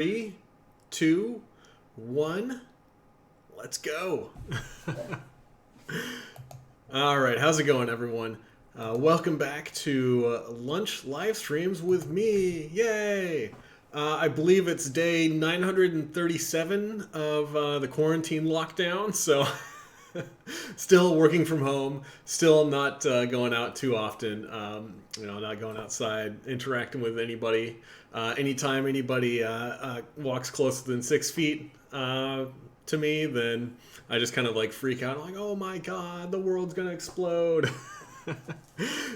3, 2, 1, let's go. All right, how's it going, everyone? Welcome back to lunch live streams with me. Yay! I believe it's day 937 of the quarantine lockdown, so still working from home, still not going out too often, not going outside, interacting with anybody. Anytime anybody walks closer than 6 feet to me, then I just kind of like freak out. I'm like, oh my god, the world's gonna explode.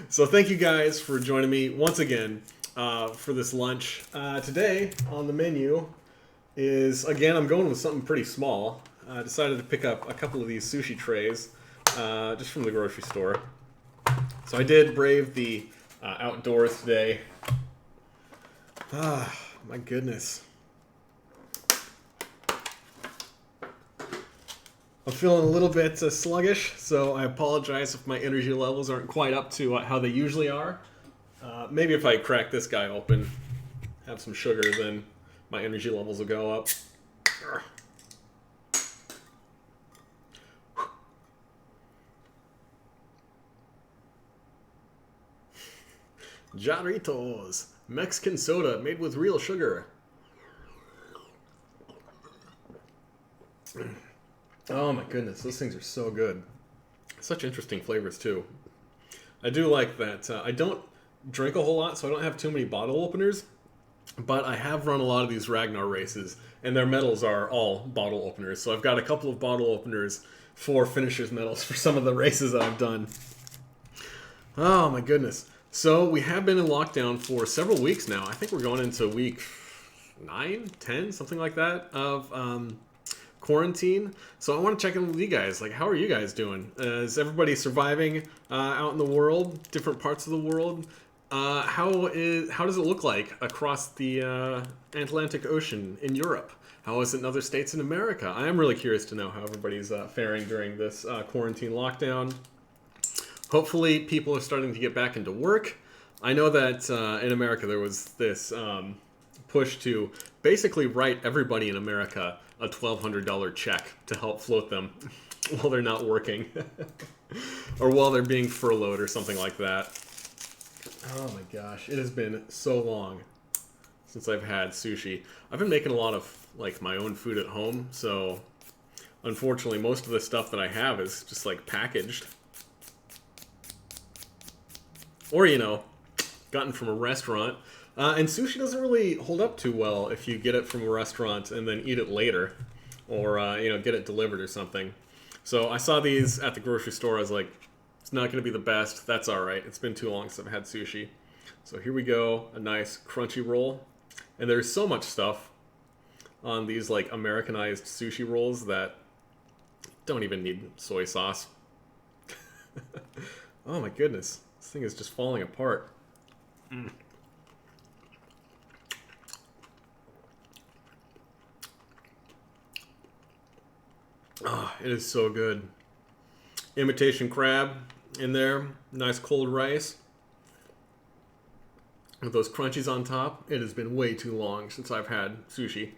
So thank you guys for joining me once again for this lunch. Today on the menu is, again, I'm going with something pretty small. I decided to pick up a couple of these sushi trays just from the grocery store. So I did brave the outdoors today. Ah, my goodness. I'm feeling a little bit sluggish, so I apologize if my energy levels aren't quite up to how they usually are. Maybe if I crack this guy open, have some sugar, then my energy levels will go up. Diuretics, Mexican soda made with real sugar. Oh my goodness, those things are so good. Such interesting flavors too. I do like that. I don't drink a whole lot, so I don't have too many bottle openers, but I have run a lot of these Ragnar races, and their medals are all bottle openers. So I've got a couple of bottle openers for finishers medals for some of the races that I've done. Oh my goodness. So we have been in lockdown for several weeks now. I think we're going into week 9, 10, something like that of quarantine. So I want to check in with you guys. Like, how are you guys doing? Is everybody surviving out in the world, different parts of the world? How does it look like across the Atlantic Ocean in Europe? How is it in other states in America? I am really curious to know how everybody's faring during this quarantine lockdown. Hopefully people are starting to get back into work. I know that in America there was this push to basically write everybody in America a $1,200 check to help float them while they're not working or while they're being furloughed or something like that. Oh my gosh, it has been so long since I've had sushi. I've been making a lot of like my own food at home, so unfortunately most of the stuff that I have is just like packaged. Or, gotten from a restaurant. And sushi doesn't really hold up too well if you get it from a restaurant and then eat it later. Or, get it delivered or something. So I saw these at the grocery store. I was like, it's not going to be the best. That's all right. It's been too long since I've had sushi. So here we go. A nice crunchy roll. And there's so much stuff on these, like, Americanized sushi rolls that don't even need soy sauce. Oh, my goodness. This thing is just falling apart. Ah, it is so good. Imitation crab in there. Nice cold rice. With those crunchies on top. It has been way too long since I've had sushi.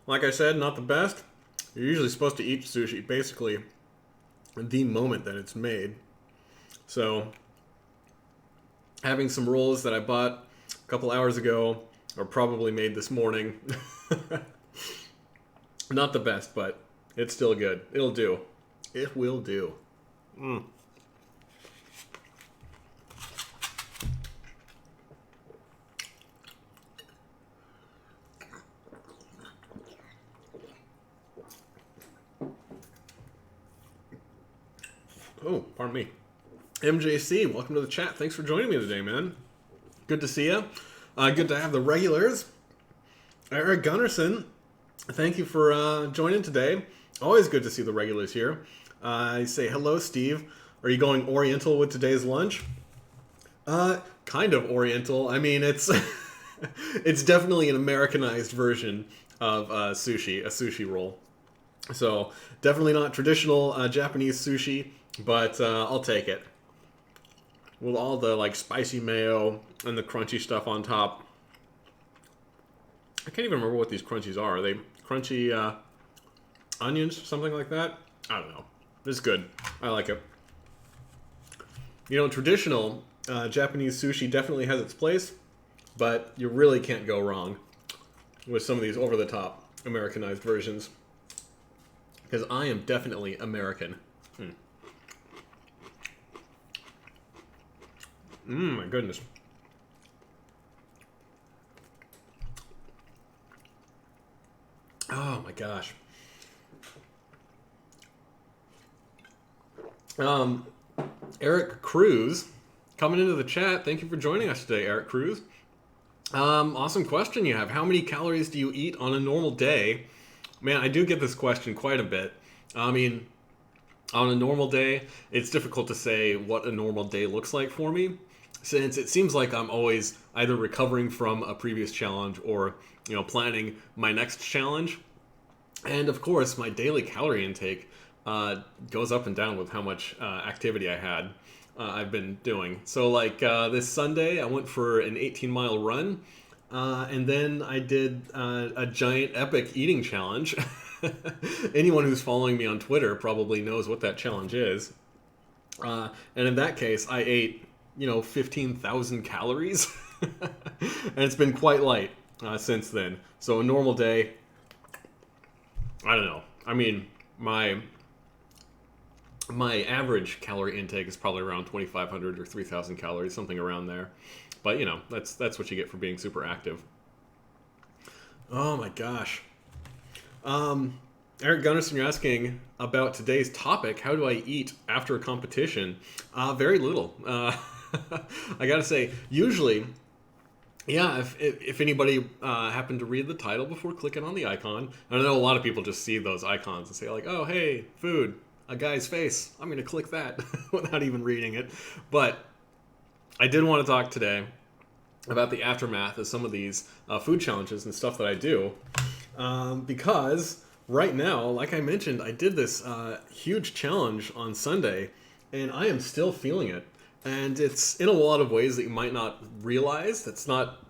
Like I said, not the best. You're usually supposed to eat sushi basically the moment that it's made. So having some rolls that I bought a couple hours ago are probably made this morning. Not the best, but it's still good. It'll do. It will do. Oh, pardon me. MJC, welcome to the chat. Thanks for joining me today, man. Good to see you. Good to have the regulars. Eric Gunnarsson, thank you for joining today. Always good to see the regulars here. I say, hello, Steve. Are you going Oriental with today's lunch? Kind of Oriental. I mean, it's it's definitely an Americanized version of sushi, a sushi roll. So definitely not traditional Japanese sushi, but I'll take it. with all the like spicy mayo and the crunchy stuff on top. I can't even remember what these crunchies are. Are they crunchy onions, something like that? I don't know. It's good. I like it. You know, traditional Japanese sushi definitely has its place, but you really can't go wrong with some of these over-the-top Americanized versions. Because I am definitely American. My goodness. Oh my gosh. Eric Cruz coming into the chat. Thank you for joining us today, Eric Cruz. Awesome question you have. How many calories do you eat on a normal day? Man, I do get this question quite a bit. I mean, on a normal day, it's difficult to say what a normal day looks like for me, since it seems like I'm always either recovering from a previous challenge or, you know, planning my next challenge. And of course, my daily calorie intake goes up and down with how much activity I've been doing. So like this Sunday, I went for an 18-mile run, and then I did a giant epic eating challenge. Anyone who's following me on Twitter probably knows what that challenge is. And in that case, I ate, 15,000 calories. And it's been quite light since then. So a normal day, I don't know. I mean, my average calorie intake is probably around 2,500 or 3,000 calories, something around there. But, that's what you get for being super active. Oh my gosh. Eric Gunnarsson, you're asking about today's topic. How do I eat after a competition? Very little. I gotta say, usually, yeah, if anybody happened to read the title before clicking on the icon, and I know a lot of people just see those icons and say like, oh, hey, food, a guy's face, I'm going to click that without even reading it. But I did want to talk today about the aftermath of some of these food challenges and stuff that I do. Because right now, like I mentioned, I did this huge challenge on Sunday, and I am still feeling it. And it's in a lot of ways that you might not realize. That's not,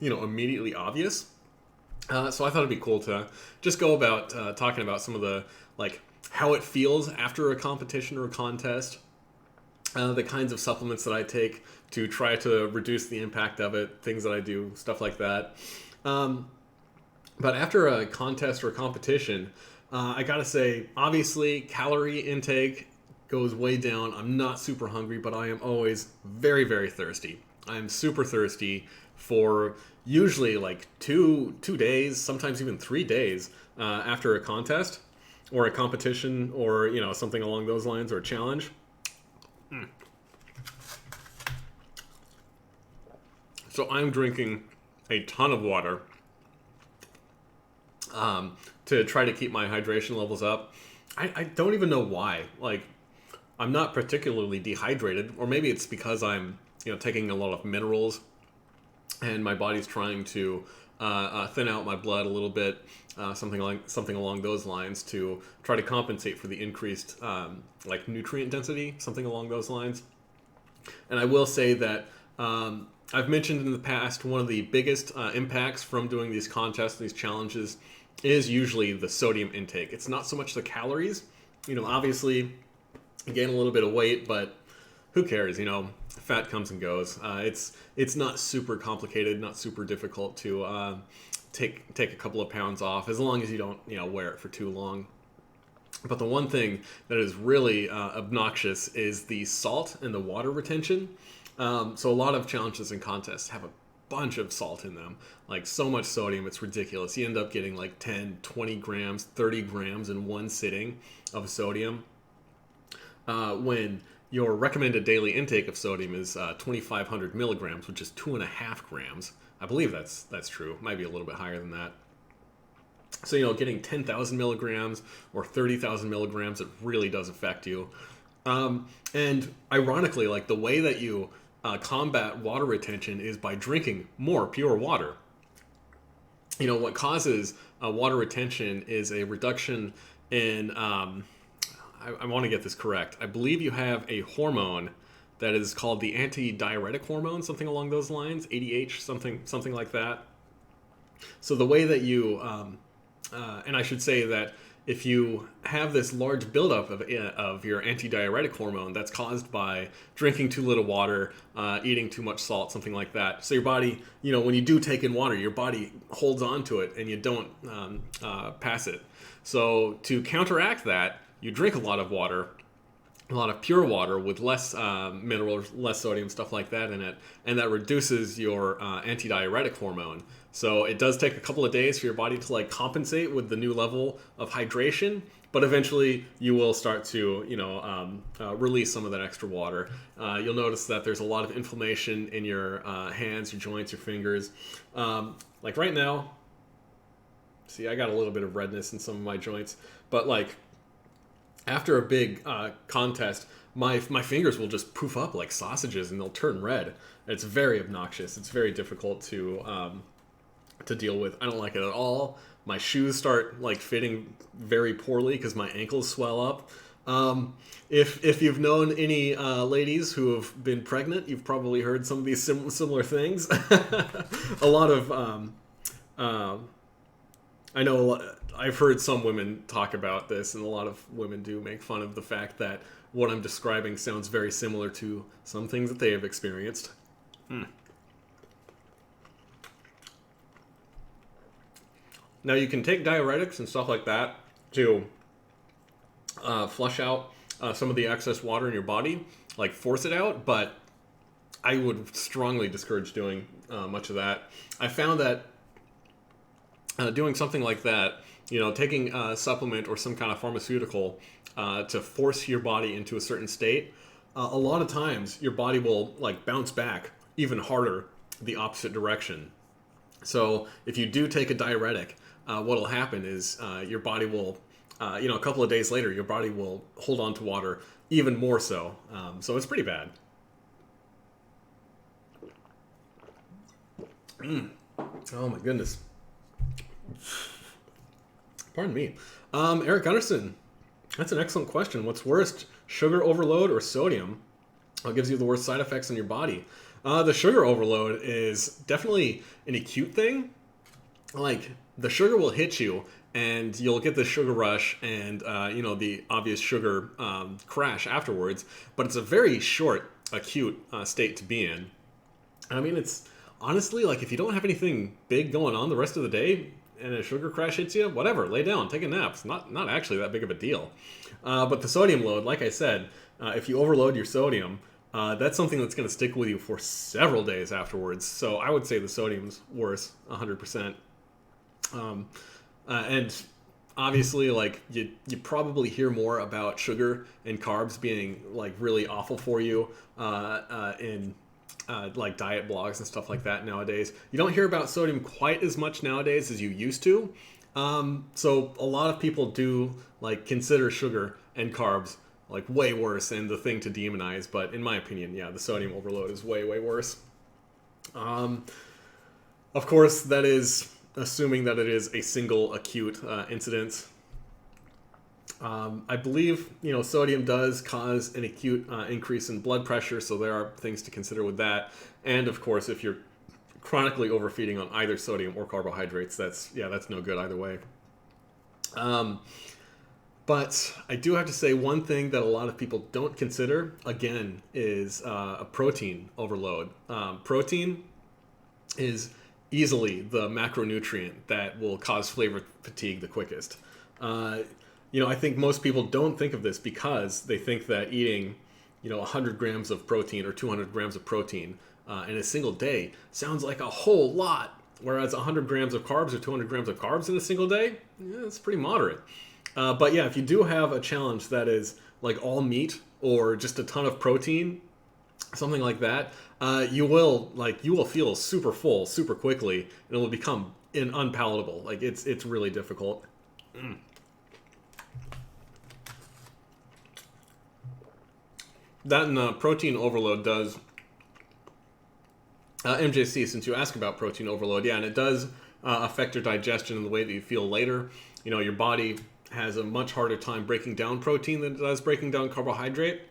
immediately obvious. So I thought it'd be cool to just go about talking about some of the, how it feels after a competition or a contest, the kinds of supplements that I take to try to reduce the impact of it, things that I do, stuff like that. But after a contest or a competition, I gotta say, obviously, calorie intake goes way down. I'm not super hungry, but I am always very, very thirsty. I am super thirsty for usually like two days, sometimes even 3 days after a contest or a competition or, something along those lines or a challenge. So I'm drinking a ton of water to try to keep my hydration levels up. I don't even know why. I'm not particularly dehydrated, or maybe it's because I'm, taking a lot of minerals, and my body's trying to thin out my blood a little bit, something along those lines to try to compensate for the increased nutrient density, something along those lines. And I will say that I've mentioned in the past one of the biggest impacts from doing these contests, these challenges, is usually the sodium intake. It's not so much the calories. Obviously, you gain a little bit of weight, but who cares? Fat comes and goes. It's not super complicated, not super difficult to take a couple of pounds off, as long as you don't wear it for too long. But the one thing that is really obnoxious is the salt and the water retention. So a lot of challenges and contests have a bunch of salt in them, so much sodium, it's ridiculous. You end up getting 10, 20 grams, 30 grams in one sitting of sodium, when your recommended daily intake of sodium is 2,500 milligrams, which is 2.5 grams. I believe that's true. Might be a little bit higher than that. So, getting 10,000 milligrams or 30,000 milligrams, it really does affect you. And ironically, the way that you combat water retention is by drinking more pure water. What causes water retention is a reduction in, I want to get this correct. I believe you have a hormone that is called the anti-diuretic hormone, something along those lines, ADH, something like that. So the way that you, and I should say that if you have this large buildup of your antidiuretic hormone that's caused by drinking too little water, eating too much salt, something like that. So your body, when you do take in water, your body holds on to it and you don't pass it. So to counteract that, you drink a lot of water, a lot of pure water with less minerals, less sodium, stuff like that in it, and that reduces your antidiuretic hormone. So it does take a couple of days for your body to compensate with the new level of hydration, but eventually you will start to release some of that extra water. You'll notice that there's a lot of inflammation in your hands, your joints, your fingers. Like right now, see, I got a little bit of redness in some of my joints, but after a big contest, my fingers will just poof up like sausages and they'll turn red. It's very obnoxious. It's very difficult to deal with. I don't like it at all. My shoes start fitting very poorly because my ankles swell up. If you've known any ladies who have been pregnant, you've probably heard some of these similar things. A lot of I know I've heard some women talk about this, and a lot of women do make fun of the fact that what I'm describing sounds very similar to some things that they have experienced. Now you can take diuretics and stuff like that to flush out some of the excess water in your body, force it out, but I would strongly discourage doing much of that. I found that doing something like that, taking a supplement or some kind of pharmaceutical to force your body into a certain state, a lot of times your body will bounce back even harder the opposite direction. So if you do take a diuretic, what'll happen is your body will, a couple of days later, your body will hold on to water even more so. So it's pretty bad. Oh my goodness. Pardon me. Eric Gunnarsson, that's an excellent question. What's worst, sugar overload or sodium? What gives you the worst side effects in your body? The sugar overload is definitely an acute thing. The sugar will hit you and you'll get the sugar rush and, the obvious sugar crash afterwards. But it's a very short, acute state to be in. I mean, it's honestly, if you don't have anything big going on the rest of the day and a sugar crash hits you, whatever, lay down, take a nap. It's not actually that big of a deal. But the sodium load, like I said, if you overload your sodium, that's something that's going to stick with you for several days afterwards. So I would say the sodium's worse, 100%. And obviously, you probably hear more about sugar and carbs being really awful for you in diet blogs and stuff like that nowadays. You don't hear about sodium quite as much nowadays as you used to. So a lot of people do consider sugar and carbs way worse and the thing to demonize. But in my opinion, yeah, the sodium overload is way, way worse. Of course, that is assuming that it is a single acute incident. I believe, sodium does cause an acute increase in blood pressure, so there are things to consider with that. And of course, if you're chronically overfeeding on either sodium or carbohydrates, that's no good either way. But I do have to say one thing that a lot of people don't consider, again, is a protein overload. Protein is easily the macronutrient that will cause flavor fatigue the quickest. I think most people don't think of this because they think that eating, 100 grams of protein or 200 grams of protein in a single day sounds like a whole lot. Whereas 100 grams of carbs or 200 grams of carbs in a single day, it's pretty moderate. But yeah, if you do have a challenge that is all meat or just a ton of protein, something like that, you will feel super full super quickly, and it will become unpalatable. It's really difficult. That and protein overload does. MJC, since you asked about protein overload, yeah, and it does affect your digestion and the way that you feel later. Your body has a much harder time breaking down protein than it does breaking down carbohydrate.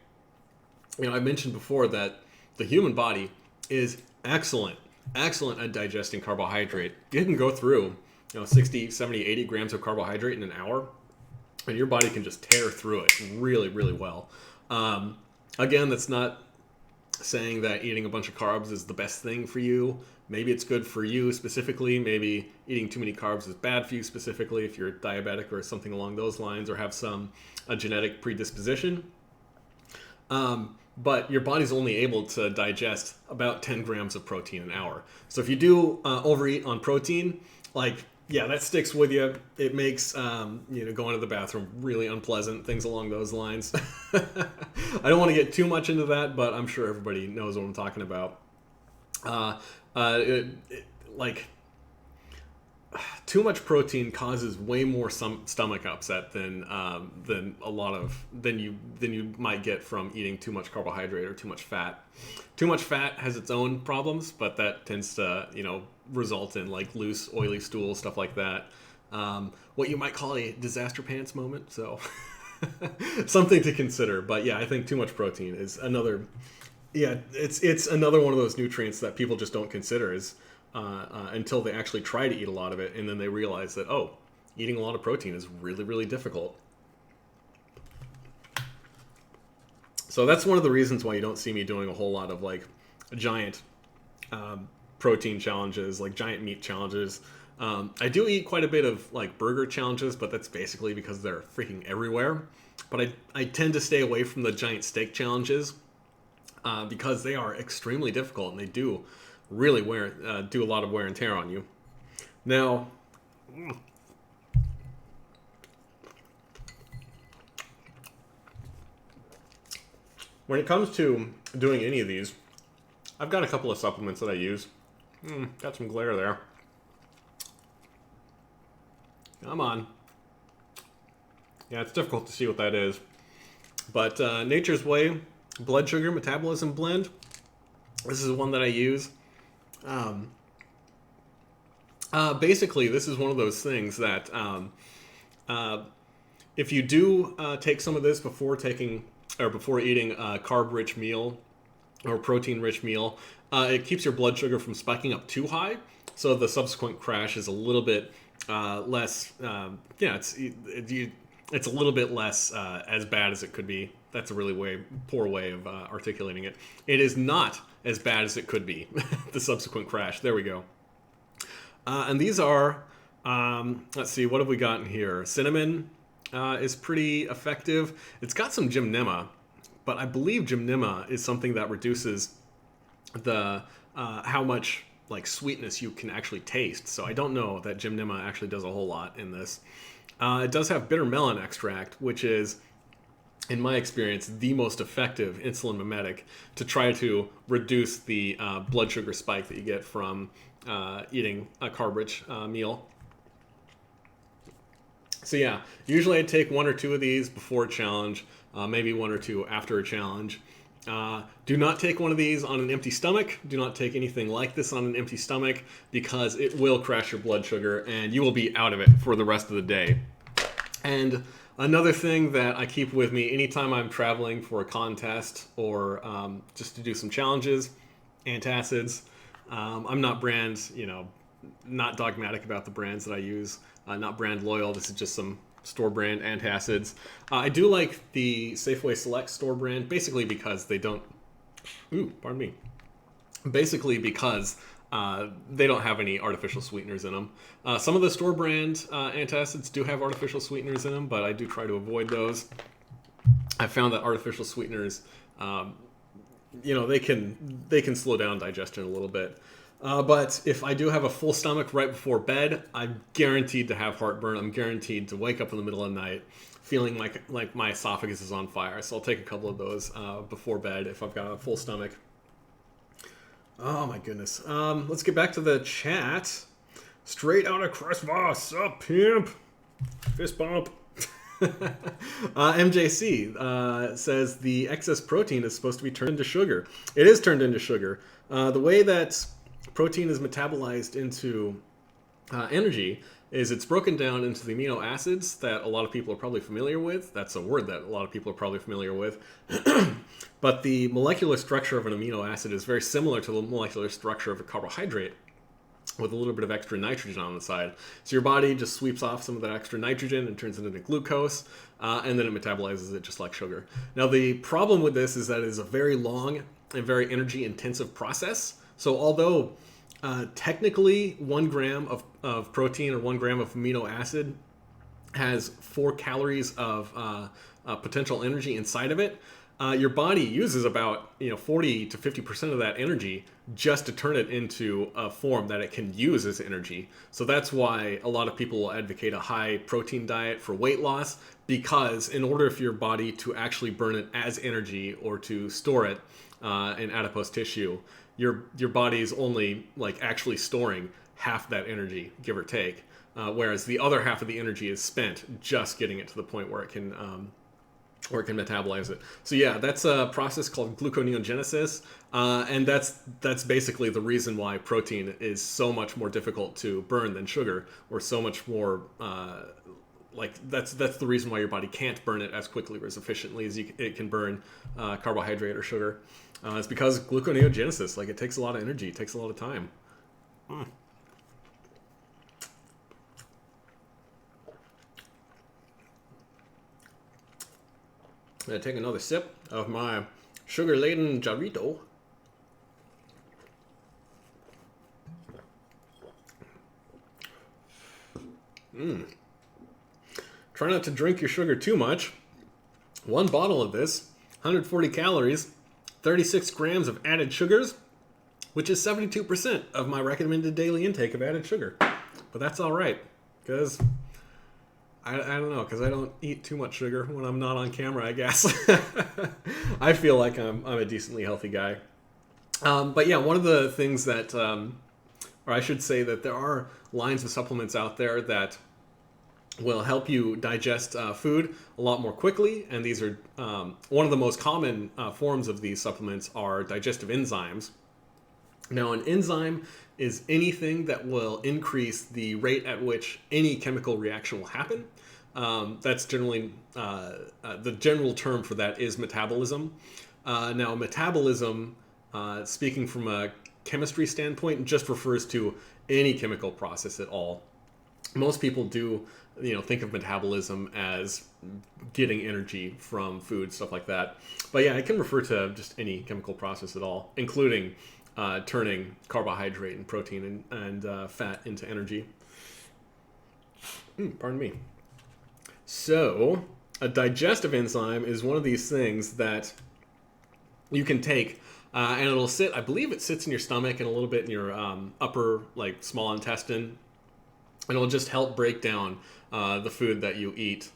I mentioned before that the human body is excellent at digesting carbohydrate. You can go through 60, 70, 80 grams of carbohydrate in an hour, and your body can just tear through it really, really well. Again, that's not saying that eating a bunch of carbs is the best thing for you. Maybe it's good for you specifically. Maybe eating too many carbs is bad for you specifically if you're diabetic or something along those lines, or have a genetic predisposition. But your body's only able to digest about 10 grams of protein an hour. So if you do overeat on protein, that sticks with you. It makes going to the bathroom really unpleasant, things along those lines. I don't want to get too much into that, but I'm sure everybody knows what I'm talking about. Too much protein causes way more stomach upset than you might get from eating too much carbohydrate or too much fat. Too much fat has its own problems, but that tends to result in loose, oily stool, stuff like that. What you might call a disaster pants moment. So something to consider. But yeah, I think too much protein is another. Yeah, it's another one of those nutrients that people just don't consider until they actually try to eat a lot of it, and then they realize that, eating a lot of protein is really, really difficult. So that's one of the reasons why you don't see me doing a whole lot of giant protein challenges, giant meat challenges. I do eat quite a bit of burger challenges, but that's basically because they're freaking everywhere. But I tend to stay away from the giant steak challenges because they are extremely difficult, and they do really do a lot of wear and tear on you. Now, when it comes to doing any of these, I've got a couple of supplements that I use. Got some glare there. Come on. Yeah, it's difficult to see what that is. But Nature's Way Blood Sugar Metabolism Blend. This is one that I use. Basically, this is one of those things that if you do take some of this before eating a carb-rich meal or protein-rich meal, it keeps your blood sugar from spiking up too high, so the subsequent crash is a little bit less. It's a little bit less as bad as it could be. That's a really poor way of articulating it. It is not as bad as it could be, the subsequent crash. There we go. And these are, let's see, what have we got in here? Cinnamon is pretty effective. It's got some gymnema, but I believe gymnema is something that reduces the how much sweetness you can actually taste. So I don't know that gymnema actually does a whole lot in this. It does have bitter melon extract, which is, in my experience, the most effective insulin mimetic to try to reduce the blood sugar spike that you get from eating a carb-rich meal. So yeah, usually I take 1 or 2 of these before a challenge, maybe 1 or 2 after a challenge. Do not take one of these on an empty stomach. Do not take anything like this on an empty stomach, because it will crash your blood sugar and you will be out of it for the rest of the day. And another thing that I keep with me anytime I'm traveling for a contest or just to do some challenges, antacids. I'm not not dogmatic about the brands that I use, not brand loyal. This is just some store brand antacids. I do like the Safeway Select store brand, basically because they don't, basically because they don't have any artificial sweeteners in them. Some of the store brand antacids do have artificial sweeteners in them, but I do try to avoid those. I found that artificial sweeteners, they can slow down digestion a little bit. But if I do have a full stomach right before bed, I'm guaranteed to have heartburn. I'm guaranteed to wake up in the middle of the night feeling like my esophagus is on fire. So I'll take a couple of those before bed if I've got a full stomach. Oh my goodness. Let's get back to the chat. Straight out of Crestvoss. Sup, pimp? Fist bump. MJC says the excess protein is supposed to be turned into sugar. It is turned into sugar. The way that protein is metabolized into energy is it's broken down into the amino acids that a lot of people are probably familiar with. That's a word that a lot of people are probably familiar with. But the molecular structure of an amino acid is very similar to the molecular structure of a carbohydrate, with a little bit of extra nitrogen on the side. So your body just sweeps off some of that extra nitrogen and turns it into glucose, and then it metabolizes it just like sugar. Now the problem with this is that it is a very long and very energy intensive process. So although technically 1 gram of protein or 1 gram of amino acid has 4 calories of potential energy inside of it, your body uses about 40 to 50% of that energy just to turn it into a form that it can use as energy. So that's why a lot of people will advocate a high protein diet for weight loss, because in order for your body to actually burn it as energy or to store it in adipose tissue, your body is only like actually storing half that energy, give or take, whereas the other half of the energy is spent just getting it to the point where it can metabolize it. So yeah, that's a process called gluconeogenesis, and that's basically the reason why protein is so much more difficult to burn than sugar, or so much more that's the reason why your body can't burn it as quickly or as efficiently as it can burn carbohydrate or sugar. It's because gluconeogenesis, like, it takes a lot of energy, it takes a lot of time. I'm gonna take another sip of my sugar-laden jarrito. Try not to drink your sugar too much. 1 bottle of this, 140 calories, 36 grams of added sugars, which is 72% of my recommended daily intake of added sugar. But that's all right, because I don't know, because I don't eat too much sugar when I'm not on camera, I guess. I feel like I'm a decently healthy guy. But yeah, one of the things that, or I should say that there are lines of supplements out there that will help you digest food a lot more quickly, and these are one of the most common forms of these supplements are digestive enzymes. Now, an enzyme is anything that will increase the rate at which any chemical reaction will happen. That's generally the general term for that is metabolism. Now, metabolism, speaking from a chemistry standpoint, just refers to any chemical process at all. Most people do think of metabolism as getting energy from food, stuff like that. But yeah, it can refer to just any chemical process at all, including turning carbohydrate and protein and fat into energy. Pardon me. So a digestive enzyme is one of these things that you can take, and it'll sit, I believe it sits in your stomach and a little bit in your upper, like, small intestine, and it'll just help break down the food that you eat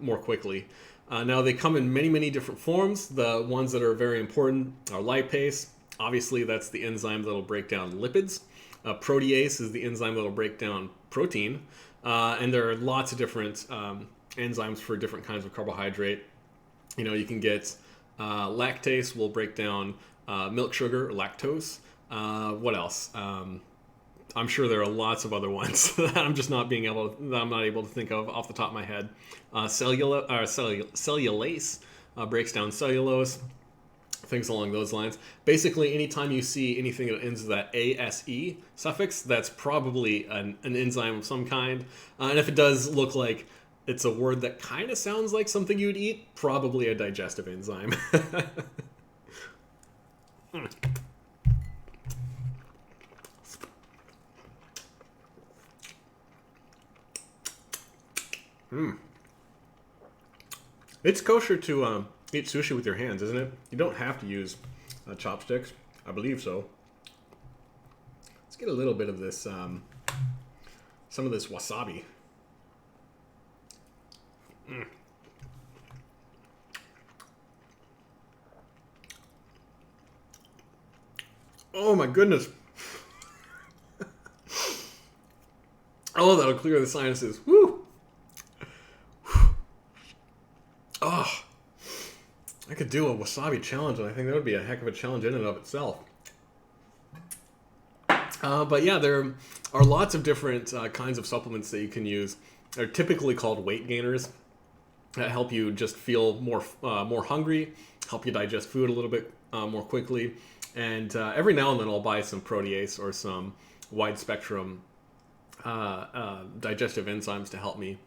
more quickly. Now, they come in many, many different forms. The ones that are very important are lipase. Obviously, that's the enzyme that'll break down lipids. Protease is the enzyme that'll break down protein. And there are lots of different enzymes for different kinds of carbohydrate. You can get lactase will break down milk sugar, or lactose. What else? I'm sure there are lots of other ones that I'm not able to think of off the top of my head. Cellulase breaks down cellulose, things along those lines. Basically, anytime you see anything that ends with that ASE suffix, that's probably an enzyme of some kind. And if it does look like it's a word that kind of sounds like something you'd eat, probably a digestive enzyme. It's kosher to eat sushi with your hands, isn't it? You don't have to use chopsticks. I believe so. Let's get a little bit of this, some of this wasabi. Oh my goodness. Oh, that'll clear the sinuses. Woo! Oh, I could do a wasabi challenge, and I think that would be a heck of a challenge in and of itself. But yeah, there are lots of different kinds of supplements that you can use. They're typically called weight gainers that help you just feel more hungry, help you digest food a little bit more quickly. And every now and then I'll buy some protease or some wide spectrum digestive enzymes to help me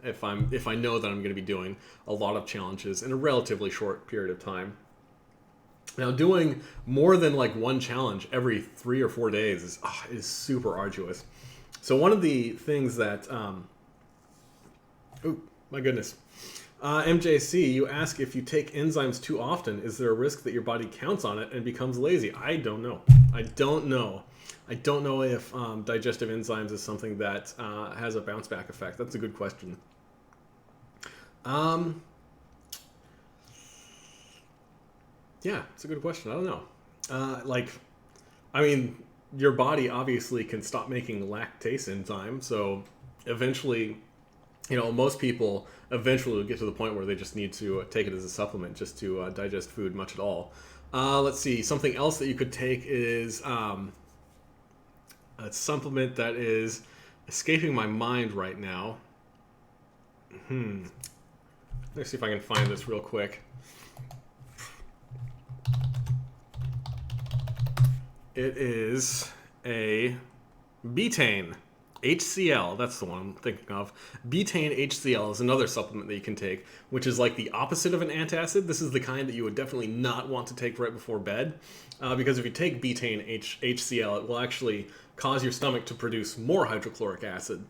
if I know that I'm going to be doing a lot of challenges in a relatively short period of time. Now, doing more than like one challenge every 3 or 4 days is super arduous. So one of the things that, oh my goodness, MJC, you ask if you take enzymes too often, is there a risk that your body counts on it and becomes lazy? I don't know. I don't know if digestive enzymes is something that has a bounce back effect. That's a good question. Yeah, it's a good question. I don't know. I mean, your body obviously can stop making lactase enzyme, so eventually, most people eventually will get to the point where they just need to take it as a supplement just to digest food much at all. Let's see. Something else that you could take is a supplement that is escaping my mind right now. Let's see if I can find this real quick. It is a Betaine HCL. That's the one I'm thinking of. Betaine HCL is another supplement that you can take, which is like the opposite of an antacid. This is the kind that you would definitely not want to take right before bed, because if you take Betaine HCL, it will actually cause your stomach to produce more hydrochloric acid.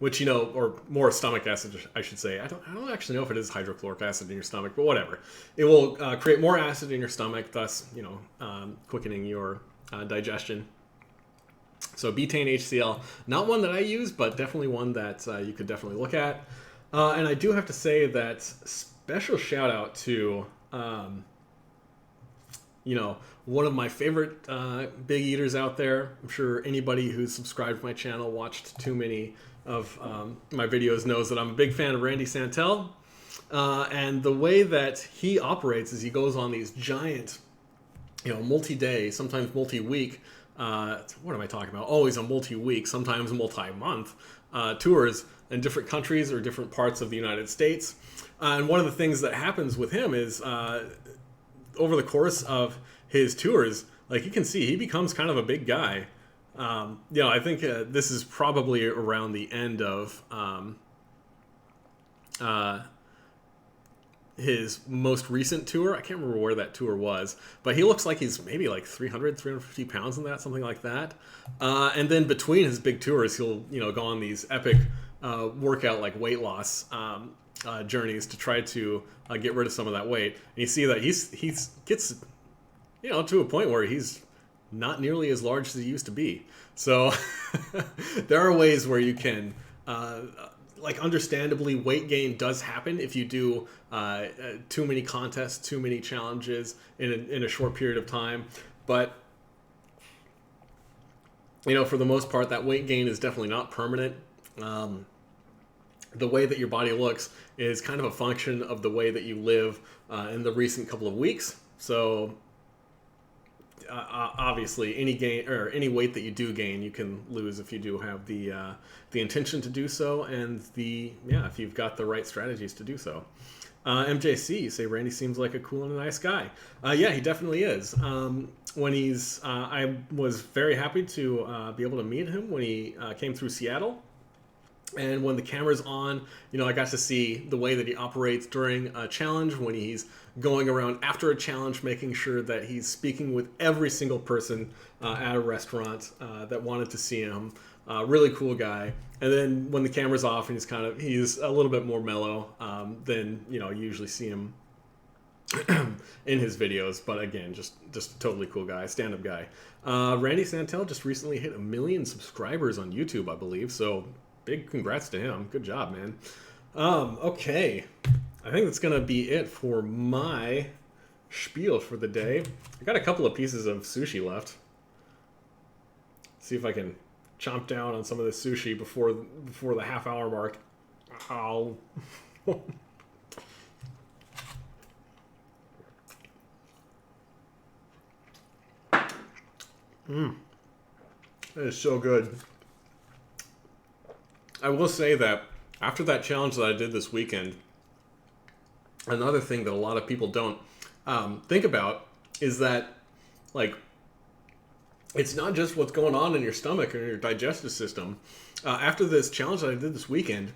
Which, or more stomach acid, I should say. I don't actually know if it is hydrochloric acid in your stomach, but whatever. It will create more acid in your stomach, thus, quickening your digestion. So Betaine HCL, not one that I use, but definitely one that you could definitely look at. And I do have to say that special shout out to, one of my favorite big eaters out there. I'm sure anybody who's subscribed to my channel, watched too many of my videos, knows that I'm a big fan of Randy Santel. And the way that he operates is he goes on these giant, multi-day, sometimes multi-week, what am I talking about? Always a multi-week, sometimes multi-month tours in different countries or different parts of the United States. And one of the things that happens with him is over the course of his tours, like you can see, he becomes kind of a big guy. I think this is probably around the end of his most recent tour. I can't remember where that tour was, but he looks like he's maybe like 350 pounds in that, something like that. And then between his big tours, he'll, go on these epic workout, like weight loss journeys to try to get rid of some of that weight. And you see that he gets, to a point where he's not nearly as large as he used to be. So there are ways where you can, understandably, weight gain does happen if you do too many contests, too many challenges in a short period of time. But, for the most part, that weight gain is definitely not permanent. The way that your body looks is kind of a function of the way that you live in the recent couple of weeks. So obviously, any gain or any weight that you do gain, you can lose if you do have the intention to do so, and if you've got the right strategies to do so. MJC, you say Randy seems like a cool and a nice guy. Yeah, he definitely is. I was very happy to be able to meet him when he came through Seattle. And when the camera's on, I got to see the way that he operates during a challenge, when he's going around after a challenge, making sure that he's speaking with every single person at a restaurant that wanted to see him. Really cool guy. And then when the camera's off and he's a little bit more mellow than, you usually see him in his videos. But again, just a totally cool guy, stand-up guy. Randy Santel just recently hit 1 million subscribers on YouTube, I believe. So big congrats to him. Good job, man. Okay. I think that's going to be it for my spiel for the day. I got a couple of pieces of sushi left. See if I can chomp down on some of this sushi before the half-hour mark. Ow. It is so good. I will say that after that challenge that I did this weekend, another thing that a lot of people don't think about is that, like, it's not just what's going on in your stomach or your digestive system. After this challenge that I did this weekend,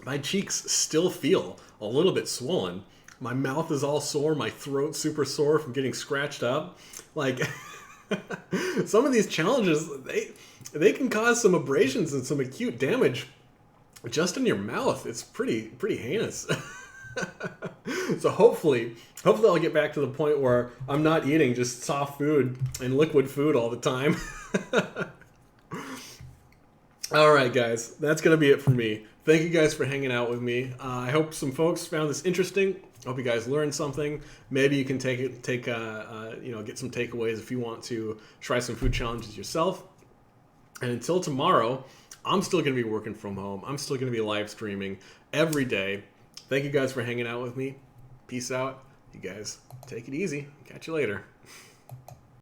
my cheeks still feel a little bit swollen. My mouth is all sore. My throat's super sore from getting scratched up. Like, some of these challenges, they can cause some abrasions and some acute damage just in your mouth. It's pretty heinous. So hopefully I'll get back to the point where I'm not eating just soft food and liquid food all the time. All right, guys, that's going to be it for me. Thank you guys for hanging out with me. I hope some folks found this interesting. I hope you guys learned something. Maybe you can get some takeaways if you want to try some food challenges yourself. And until tomorrow, I'm still going to be working from home. I'm still going to be live streaming every day. Thank you guys for hanging out with me. Peace out. You guys take it easy. Catch you later.